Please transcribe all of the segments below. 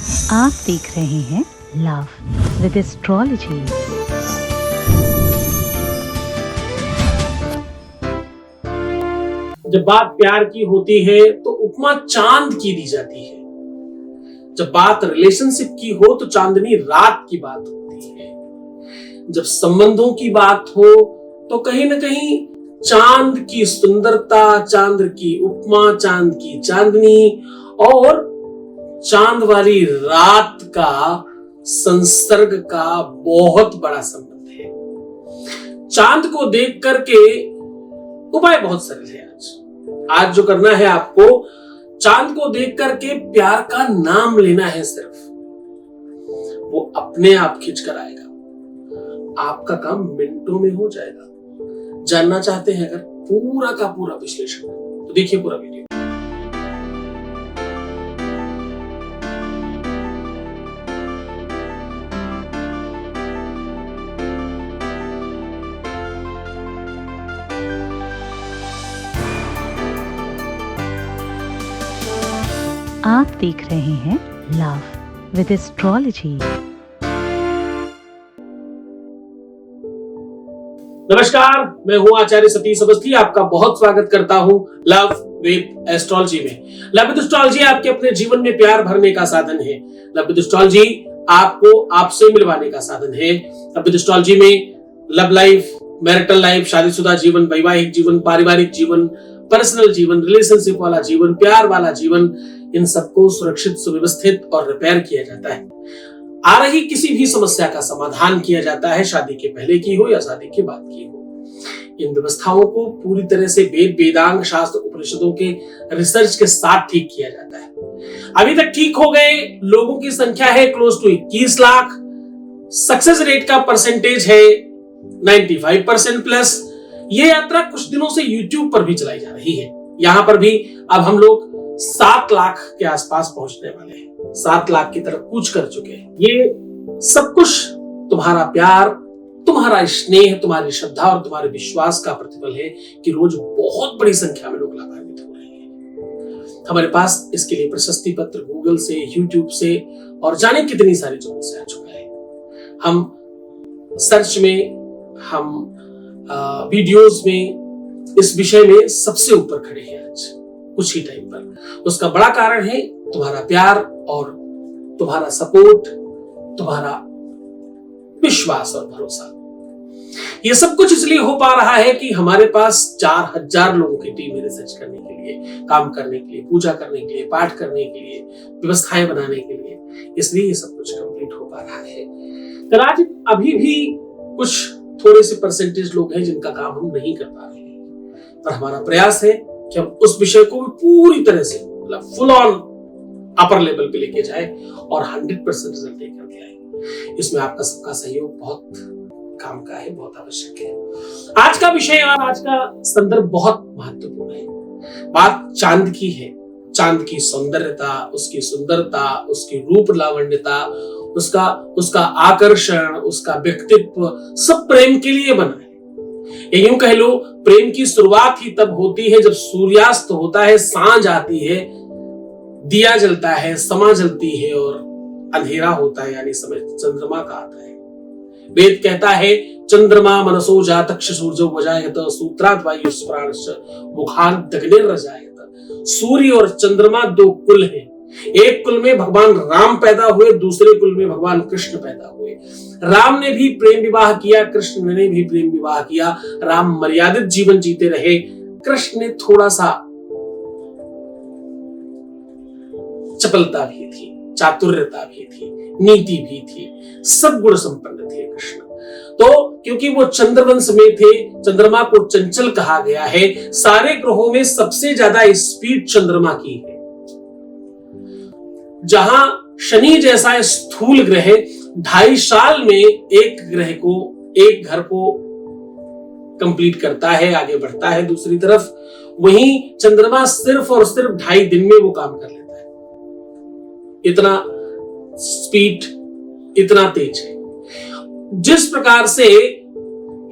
आप देख रहे हैं लव विद एस्ट्रोलॉजी। जब बात प्यार की होती है तो उपमा चांद की दी जाती है। जब बात रिलेशनशिप की हो तो चांदनी रात की बात होती है। जब संबंधों की बात हो तो कहीं ना कहीं चांद की सुंदरता, चांद की उपमा, चांद की चांदनी और चांद वाली रात का संसर्ग का बहुत बड़ा संबंध है। चांद को देख करके उपाय बहुत सरल है। आज जो करना है आपको, चांद को देख करके प्यार का नाम लेना है। सिर्फ वो अपने आप खिंच कर आएगा। आपका काम मिनटों में हो जाएगा। जानना चाहते हैं अगर पूरा का पूरा विश्लेषण तो देखिए पूरा वीडियो। आप देख रहे हैं लव विद एस्ट्रोलॉजी। नमस्कार, मैं हूं आचार्य सतीश अवस्थी। आपका बहुत स्वागत करता हूं लव विद एस्ट्रोलॉजी में। लव विद एस्ट्रोलॉजी आपके अपने जीवन में प्यार भरने का साधन है। लव विद एस्ट्रोलॉजी आपको आपसे मिलवाने का साधन है। लव विद एस्ट्रोलॉजी में लव लाइफ, मैरिटल लाइफ, शादीशुदा जीवन, वैवाहिक जीवन, पारिवारिक जीवन, पर्सनल जीवन, रिलेशनशिप वाला जीवन, प्यार वाला जीवन, इन सबको सुरक्षित, सुव्यवस्थित और रिपेयर किया जाता है। आ रही किसी भी समस्या का समाधान किया जाता है, शादी के पहले की हो या शादी के बाद की हो। इन व्यवस्थाओं को पूरी तरह से वेद, वेदांग, शास्त्र, उपनिषदों के रिसर्च के साथ ठीक किया जाता है। अभी तक ठीक हो गए लोगों की संख्या है close to 21 lakh. Success rate का परसेंटेज है 95% प्लस। ये यात्रा कुछ दिनों से YouTube पर भी चलाई जा रही है। यहां पर भी अब हम लोग 7 लाख के आसपास पहुंचने वाले हैं। 7 लाख की तरफ कूच कर चुके हैं। ये सब कुछ तुम्हारा प्यार, तुम्हारा स्नेह, तुम्हारी श्रद्धा और तुम्हारे विश्वास का प्रतिफल है कि रोज बहुत बड़ी संख्या में लोग लाभान्वित हो रहे हैं। हमारे पास इसके लिए प्रशस्ति पत्र गूगल से, यूट्यूब से और जाने कितनी सारी जगहों से आ चुका है। हम सर्च में, हम वीडियोस में इस विषय में सबसे ऊपर खड़े हैं आज कुछ ही टाइम पर। उसका बड़ा कारण है तुम्हारा प्यार और तुम्हारा सपोर्ट, तुम्हारा विश्वास और भरोसा। ये सब कुछ इसलिए हो पा रहा है कि हमारे पास 4000 लोगों की टीम है रिसर्च करने के लिए, काम करने के लिए, पूजा करने के लिए, पाठ करने के लिए, व्यवस्थाएं बनाने के लिए। इसलिए ये सब कुछ कंप्लीट हो पा रहा है। कदाचित अभी भी कुछ थोड़े से परसेंटेज लोग हैं जिनका काम हम नहीं कर पा रहे हैं, पर हमारा प्रयास है कि हम उस विषय को पूरी तरह से मतलब फुल ऑन अपर लेवल पे लेके जाए और 100% रिजल्ट लेकर के आए। इसमें आपका सबका सहयोग बहुत काम का है, बहुत आवश्यक है। आज का विषय और आज का संदर्भ बहुत महत्वपूर्ण है। बात चांद की है। चांद की सौंदर्यता, उसकी सुंदरता, उसकी रूप लावण्यता, उसका आकर्षण, उसका व्यक्तित्व सब प्रेम के लिए बना है। यूं कह लो, प्रेम की शुरुआत ही तब होती है जब सूर्यास्त होता है, सांझ आती है, दिया जलता है, समा जलती है और अंधेरा होता है, यानी समय चंद्रमा का आता है। वेद कहता है चंद्रमा मनसो जातक्ष सूर्यो वजायत सूत्रात् वायुस् प्राणश्च मुखात् दग्निर्रजायत। सूर्य और चंद्रमा दो कुल हैं। एक कुल में भगवान राम पैदा हुए, दूसरे कुल में भगवान कृष्ण पैदा हुए। राम ने भी प्रेम विवाह किया, कृष्ण ने भी प्रेम विवाह किया। राम मर्यादित जीवन जीते रहे, कृष्ण ने थोड़ा सा चपलता भी थी, चातुर्यता भी थी, नीति भी थी, सब गुण संपन्न थे कृष्ण। तो क्योंकि वो चंद्रवंश में थे, चंद्रमा को चंचल कहा गया है। सारे ग्रहों में सबसे ज्यादा स्पीड चंद्रमा की है। जहां शनि जैसा स्थूल ग्रह 2.5 साल में एक ग्रह को, एक घर को कंप्लीट करता है, आगे बढ़ता है दूसरी तरफ, वहीं चंद्रमा सिर्फ और सिर्फ 2.5 दिन में वो काम कर लेता है। इतना स्पीड, इतना तेज है। जिस प्रकार से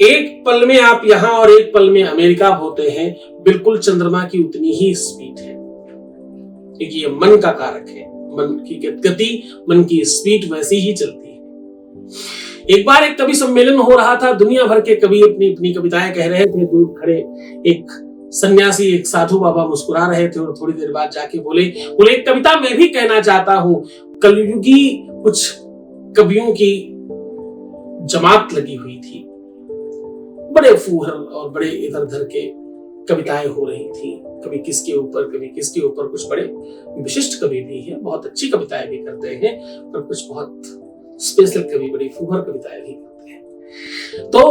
एक पल में आप यहां और एक पल में अमेरिका होते हैं, बिल्कुल चंद्रमा की उतनी ही स्पीड है, क्योंकि ये मन का कारक है। मन की गति, मन की स्पीड वैसी ही चलती है। एक बार एक कवि सम्मेलन हो रहा था, दुनिया भर के कवि अपनी अपनी कविताएं कह रहे थे। दूर खड़े एक सन्यासी, एक साधु बाबा मुस्कुरा रहे थे और थोड़ी देर बाद जाके बोले एक कविता मैं भी कहना चाहता हूं। कलयुगी कुछ कवियों की जमात लगी हुई थी, बड़े फूहर और बड़े इधर उधर के कविताएं हो रही थी, कभी किसके ऊपर। कुछ बड़े विशिष्ट कवि भी हैं, बहुत अच्छी कविताएं भी करते हैं, और कुछ बहुत स्पेशल कवि बड़ी फूहर कविताएं भी करते हैं। तो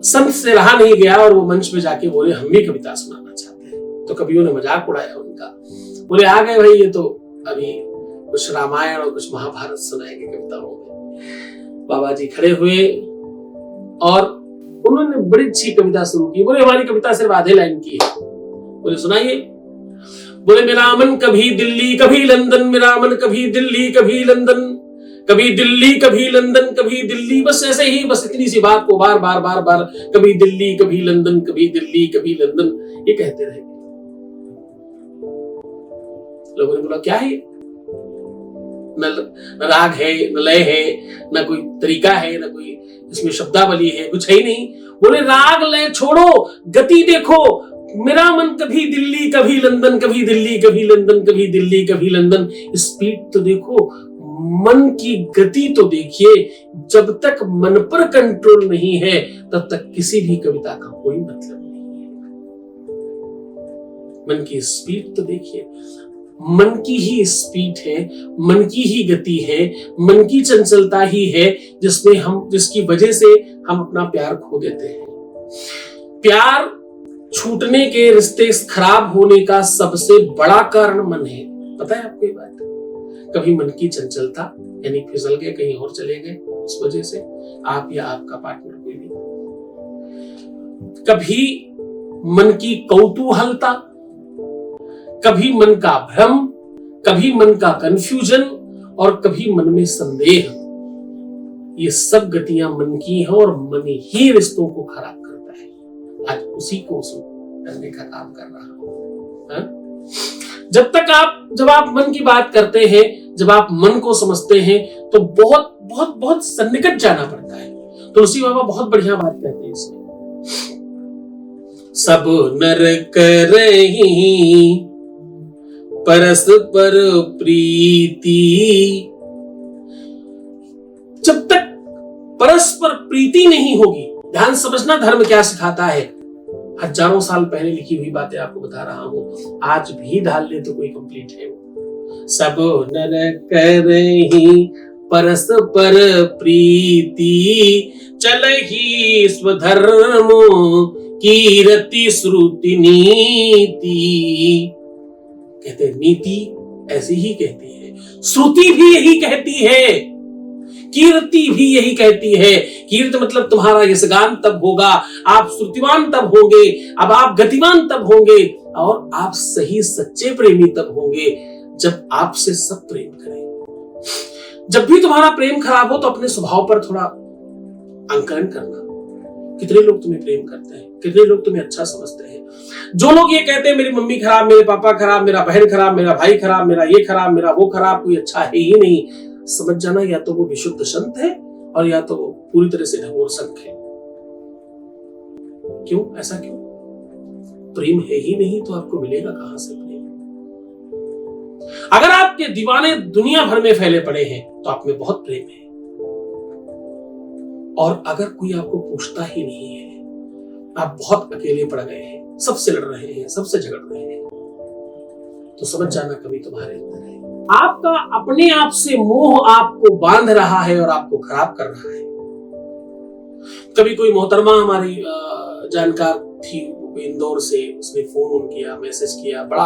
संत से रहा नहीं गया और वो मंच पे जाके बोले हम भी कविता सुनाना चाहते हैं। तो कवियों ने मजाक उड़ाया उनका, बोले आ गए भाई, ये तो अभी कुछ रामायण और कुछ महाभारत सुनाएंगे कविताओं में। बाबा जी खड़े हुए और उन्होंने बड़ी अच्छी कविता शुरू की। बोले हमारी कविता सिर्फ आधे लाइन की है। बोले सुनाइए। बोले मेरा मन कभी दिल्ली कभी लंदन, मेरा मन कभी दिल्ली कभी लंदन, कभी दिल्ली कभी लंदन कभी दिल्ली, बस ऐसे ही, बस इतनी सी बात को बार बार बार बार कभी दिल्ली कभी लंदन, कभी दिल्ली कभी लंदन, ये कहते रहे। लोगों ने बोला क्या है, न राग है, न लय है, न कोई तरीका है, न कोई इसमें शब्दावली है, कुछ है ही नहीं। बोले राग लय छोड़ो, गति देखो, मेरा मन कभी दिल्ली कभी लंदन, कभी दिल्ली कभी लंदन, कभी दिल्ली कभी लंदन। स्पीड तो देखो, मन की गति तो देखिए। जब तक मन पर कंट्रोल नहीं है तब तक किसी भी कविता का कोई मतलब नहीं है। मन की स्पीड तो देखिए, मन की ही स्पीड है, मन की ही गति है, मन की चंचलता ही है जिसकी वजह से हम अपना प्यार खो देते हैं। प्यार छूटने के, रिश्ते खराब होने का सबसे बड़ा कारण मन है। पता है आपको ये बात? कभी मन की चंचलता, यानी फिसल गए, कहीं और चले गए, उस वजह से आप या आपका पार्टनर कोई भी। कभी मन की कौतूहलता, कभी मन का भ्रम, कभी मन का कंफ्यूजन और कभी मन में संदेह। ये सब गतियां मन की हैं और मन ही रिश्तों को खराब करता है। आज उसी को करने का काम कर रहा हूं। जब आप मन की बात करते हैं, जब आप मन को समझते हैं, तो बहुत बहुत बहुत सन्निकट जाना पड़ता है। तुलसी बाबा बहुत बढ़िया बात कहते हैं इसमें। सब नर करहि परस्पर प्रीति, जब तक परस्पर प्रीति नहीं होगी। ध्यान समझना धर्म क्या सिखाता है। हजारों साल पहले लिखी हुई बातें आपको बता रहा हूं, आज भी डाल ले तो कोई कंप्लीट है वो। सब नर करहि परस्पर प्रीति, चलहि स्वधर्म कीरति श्रुति नीति। कहते नीति ऐसी ही कहती है, श्रुति भी यही कहती है, कीर्ति भी यही कहती है। कीर्ति मतलब तुम्हारा यशगान तब होगा, आप श्रुतिवान तब होंगे, अब आप गतिवान तब होंगे, और आप सही सच्चे प्रेमी तब होंगे जब आपसे सब प्रेम करें। जब भी तुम्हारा प्रेम खराब हो तो अपने स्वभाव पर थोड़ा आंकलन करना। कितने लोग तुम्हें प्रेम करते हैं, कितने लोग तुम्हें अच्छा समझते हैं। जो लोग ये कहते हैं मेरी मम्मी खराब, मेरे पापा खराब, मेरा बहन खराब, मेरा भाई खराब, मेरा ये खराब, मेरा वो खराब, कोई अच्छा है ही नहीं, समझ जाना या तो वो विशुद्ध संत है और या तो वो पूरी तरह से ढगोर संत है। क्यों? ऐसा क्यों? प्रेम है ही नहीं तो आपको मिलेगा कहां से प्रेम? अगर आपके दीवाने दुनिया भर में फैले पड़े हैं तो आप में बहुत प्रेम है, और अगर कोई आपको पूछता ही नहीं है, आप बहुत अकेले पड़ गए हैं, सबसे लड़ रहे हैं, सबसे झगड़ रहे हैं, तो समझ जाना कभी तुम्हारे अंदर है। आपका अपने आप से मोह आपको बांध रहा है और आपको खराब कर रहा है। कभी कोई मोहतरमा हमारी जानकार थी इंदौर से, उसने फोन किया, मैसेज किया, बड़ा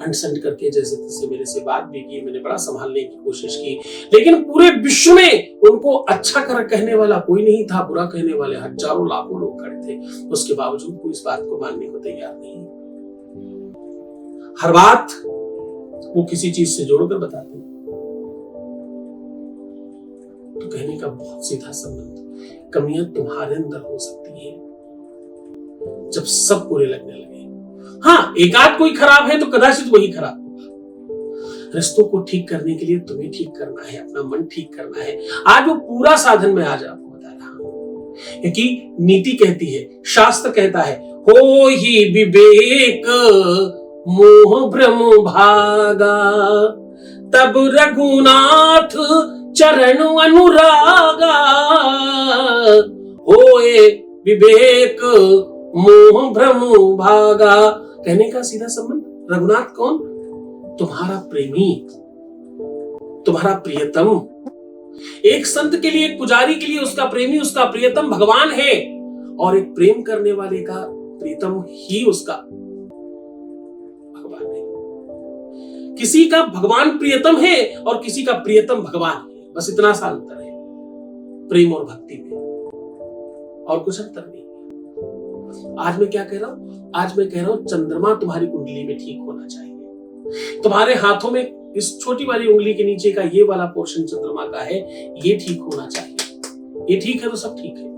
अंट करके जैसे तैसे मेरे से बात भी की, मैंने बड़ा संभालने की कोशिश की, लेकिन पूरे विश्व में उनको अच्छा कर कहने वाला कोई नहीं था, बुरा कहने वाले हजारों लाखों लोग खड़े थे। उसके बावजूद वो इस बात को मानने को तैयार नहीं। हर बात वो किसी चीज से जोड़कर बताते हैं। तो कहने का बहुत सीधा संबंध, कमियां तुम्हारे अंदर हो सकती हैं जब सब बुरे लगने लगे। हाँ, एक आध कोई खराब है तो कदाचित वही खराब होगा, रिश्तों को ठीक करने के लिए तुम्हें ठीक करना है, अपना मन ठीक करना है। आज वो पूरा साधन मैं आज आपको बता रहा हूं, क्योंकि नीति कहती है, शास्त्र कहता है, हो ही विवेक मोह भ्रम भागा, तब रघुनाथ चरण अनुरागा। होए विवेक मोह भ्रम भागा, कहने का सीधा संबंध, रघुनाथ कौन? तुम्हारा प्रेमी, तुम्हारा प्रियतम। एक संत के लिए, एक पुजारी के लिए उसका प्रेमी, उसका प्रियतम भगवान है, और एक प्रेम करने वाले का प्रियतम ही उसका भगवान है। किसी का भगवान प्रियतम है और किसी का प्रियतम भगवान है, बस इतना सा अंतर है प्रेम और भक्ति में, और कुछ अंतर नहीं। आज मैं क्या कह रहा हूं? आज मैं कह रहा हूं चंद्रमा तुम्हारी कुंडली में ठीक होना चाहिए। तुम्हारे हाथों में इस छोटी वाली उंगली के नीचे का ये वाला पोर्शन चंद्रमा का है, ये ठीक होना चाहिए। ये ठीक है तो सब ठीक है।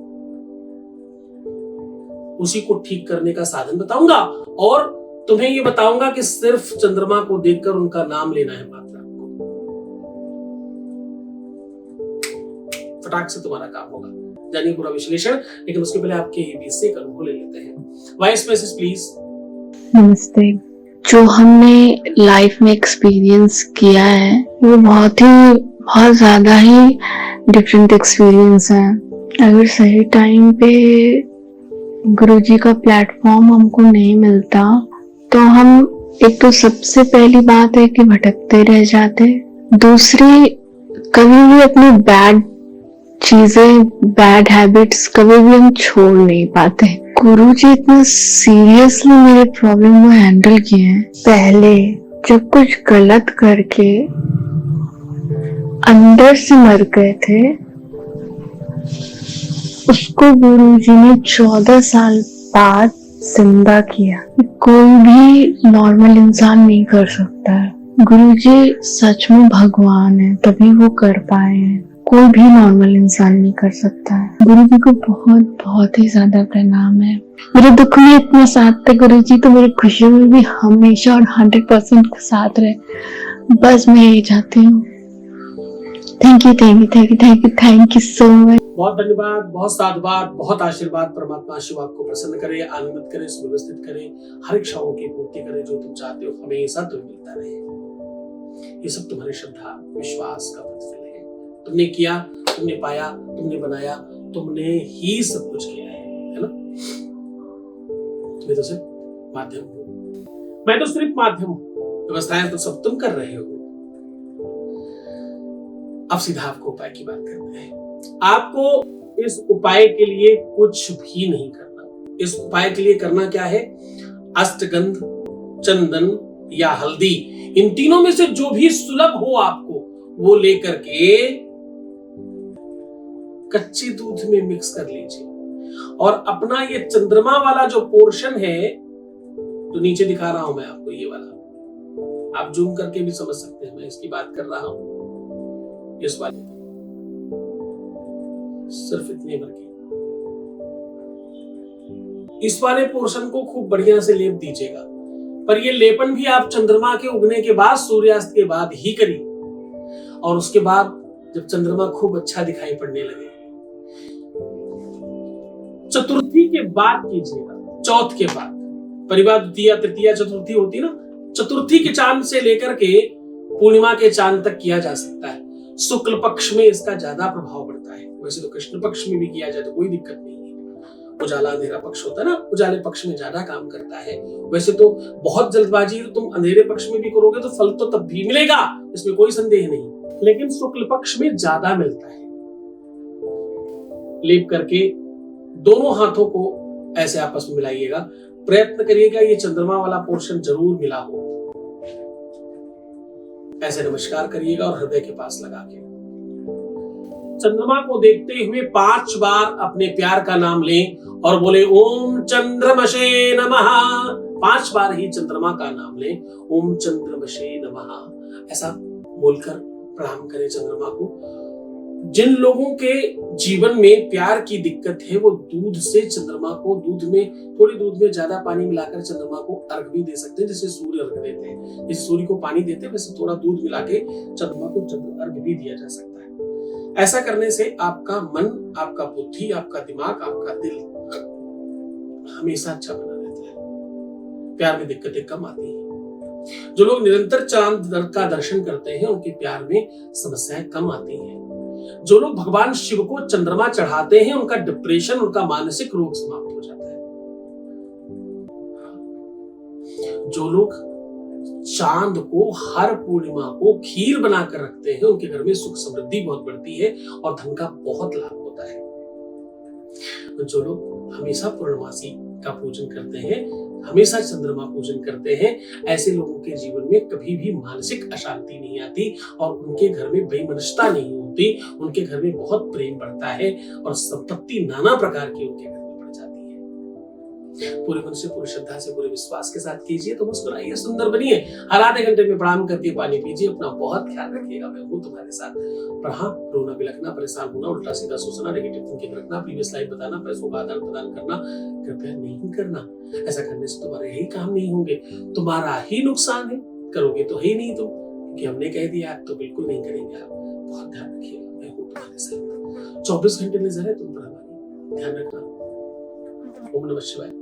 उसी को ठीक करने का साधन बताऊंगा, और तुम्हें ये बताऊंगा कि सिर्फ चंद्रमा को देखकर उनका नाम लेना है मात्र आपको, फटाक से तुम्हारा काम होगा। जानिए पूरा विश्लेषण, लेकिन उसके पहले आपके एबीसी एक अनुभव ले लेते हैं। Voice message please. नमस्ते। जो हमने लाइफ में एक्सपीरियंस किया है वो बहुत ज्यादा ही डिफरेंट एक्सपीरियंस है। अगर सही टाइम पे गुरुजी का प्लेटफॉर्म हमको नहीं मिलता तो हम, एक तो सबसे पहली बात है कि भटकते रह जाते, दूसरी कभी भी अपनी बैड चीजें, बैड हैबिट्स कभी भी हम छोड़ नहीं पाते। गुरुजी इतना सीरियसली मेरे प्रॉब्लम को हैंडल किए हैं। पहले जब कुछ गलत करके अंदर से मर गए थे, उसको गुरुजी ने 14 साल बाद जिंदा किया। कोई भी नॉर्मल इंसान नहीं कर सकता है। गुरुजी सच में भगवान है, तभी वो कर पाए हैं। कोई भी नॉर्मल इंसान नहीं कर सकता है। गुरुजी को बहुत ही ज्यादा प्रणाम है। मेरे दुख में इतना साथ थे गुरुजी, तो मेरी खुशी में भी हमेशा और 100% साथ रहे। बस मैं यही चाहती हूँ। Thank you so much. बहुत धन्यवाद, बहुत साधुवाद, बहुत आशीर्वाद। परमात्मा शिव आपको प्रसन्न करे, आनंदित करे, सुव्यवस्थित करे, हर इच्छाओं की पूर्ति करे। जो तुम चाहते हो हमेशा तुम्हें मिलता रहे। ये सब तुम्हारी श्रद्धा विश्वास का प्रतिफल है। तुमने किया, तुमने पाया, तुमने बनाया, तुमने ही सब कुछ किया है ना? मैं तो सिर्फ माध्यम हूं, मैं तो सिर्फ माध्यम हूं। व्यवस्थाएं तो सब तुम कर रहे हो। अब सीधा आपको उपाय की बात करते हैं। आपको इस उपाय के लिए कुछ भी नहीं करना। इस उपाय के लिए करना क्या है? अष्टगंध, चंदन या हल्दी, इन तीनों में से जो भी सुलभ हो आपको वो लेकर के कच्चे दूध में मिक्स कर लीजिए, और अपना ये चंद्रमा वाला जो पोर्शन है, जो नीचे दिखा रहा हूं मैं आपको, ये वाला आप जूम करके भी समझ सकते हैं मैं इसकी बात कर रहा हूं। इस वाले सिर्फ इतने भर के इस वाले पोर्शन को खूब बढ़िया से लेप दीजिएगा। पर ये लेपन भी आप चंद्रमा के उगने के बाद, सूर्यास्त के बाद ही करिए, और उसके बाद जब चंद्रमा खूब अच्छा दिखाई पड़ने लगे, चतुर्थी के बाद कीजिएगा, चौथ के बाद। परिवार द्वितीया, तृतीया, चतुर्थी होती है ना, चतुर्थी के चांद से लेकर के पूर्णिमा के चांद तक किया जा सकता है। शुक्ल पक्ष में इसका ज्यादा प्रभाव पड़ता है। वैसे तो कृष्ण पक्ष में भी किया जाए तो कोई दिक्कत नहीं है। उजाला अंधेरा पक्ष होता है ना, उजाले पक्ष में ज्यादा काम करता है। वैसे तो बहुत जल्दबाजी है, तो तुम अंधेरे पक्ष में भी करोगे तो फल तो तब भी मिलेगा, इसमें कोई संदेह नहीं, लेकिन शुक्ल पक्ष में ज्यादा मिलता है। लेप करके दोनों हाथों को ऐसे आपस में मिलाइएगा। प्रयत्न करिएगा ये चंद्रमा वाला पोर्शन जरूर मिला हो। ऐसे नमस्कार करिएगा और हृदय के पास लगा के चंद्रमा को देखते हुए 5 बार अपने प्यार का नाम लें और बोले ओम चंद्रमशे नमः। 5 बार ही चंद्रमा का नाम लें, ओम चंद्रमशे नमः, ऐसा बोलकर प्रणाम करें चंद्रमा को। जिन लोगों के जीवन में प्यार की दिक्कत है वो दूध से चंद्रमा को थोड़ी दूध में ज्यादा पानी मिलाकर चंद्रमा को अर्घ भी दे सकते हैं, जैसे सूर्य अर्घ देते हैं। जैसे सूर्य को पानी देते हैं वैसे थोड़ा दूध मिला के चंद्रमा को चंद्र अर्घ भी दिया जा सकता है। ऐसा करने से आपका मन, आपका बुद्धि, आपका दिमाग, आपका दिल हमेशा अच्छा बना रहता है। प्यार में दिक्कतें कम आती हैं। जो लोग निरंतर चांद का दर्शन करते हैं उनके प्यार में समस्याएं कम आती हैं। जो लोग भगवान शिव को चंद्रमा चढ़ाते हैं उनका डिप्रेशन, उनका मानसिक रोग समाप्त हो जाता है। जो लोग चांद को हर पूर्णिमा को खीर बनाकर रखते हैं उनके घर में सुख समृद्धि बहुत बढ़ती है और धन का बहुत लाभ होता है। जो लोग हमेशा पूर्णमासी का पूजन करते हैं, हमेशा चंद्रमा पूजन करते हैं, ऐसे लोगों के जीवन में कभी भी मानसिक अशांति नहीं आती और उनके घर में बेमनस्ता नहीं होती। उनके घर में बहुत प्रेम बढ़ता है और संपत्ति नाना प्रकार की उनके घर में बढ़ जाती है। पूरे मन से, पूरी श्रद्धा से, पूरे विश्वास के साथ कीजिए तो मुस्कुराइए, सुंदर बनिए। हर आधे घंटे में प्रणाम करके पानी पीजिए। अपना बहुत ख्याल रखिएगा। मैं हूँ तुम्हारे साथ। पर हाँ, रोना बिलखना, परेशान होना, उल्टा सीधा सोचना, नेगेटिव थिंकिंग रखना, प्रीवियस लाइफ बताना, पैसों का आदान प्रदान करना कृपया नहीं करना। ऐसा करने से तुम्हारे यही काम नहीं होंगे, तुम्हारा ही नुकसान है। करोगे तो है नहीं तुम, क्योंकि हमने कह दिया आप तो बिल्कुल नहीं करेंगे। आप बहुत ध्यान रखिएगा। मैं हूँ तुम्हारे साथ। 24 घंटे नजर है तुम पर हमारी। ध्यान रखना। ओम नमः शिवाय।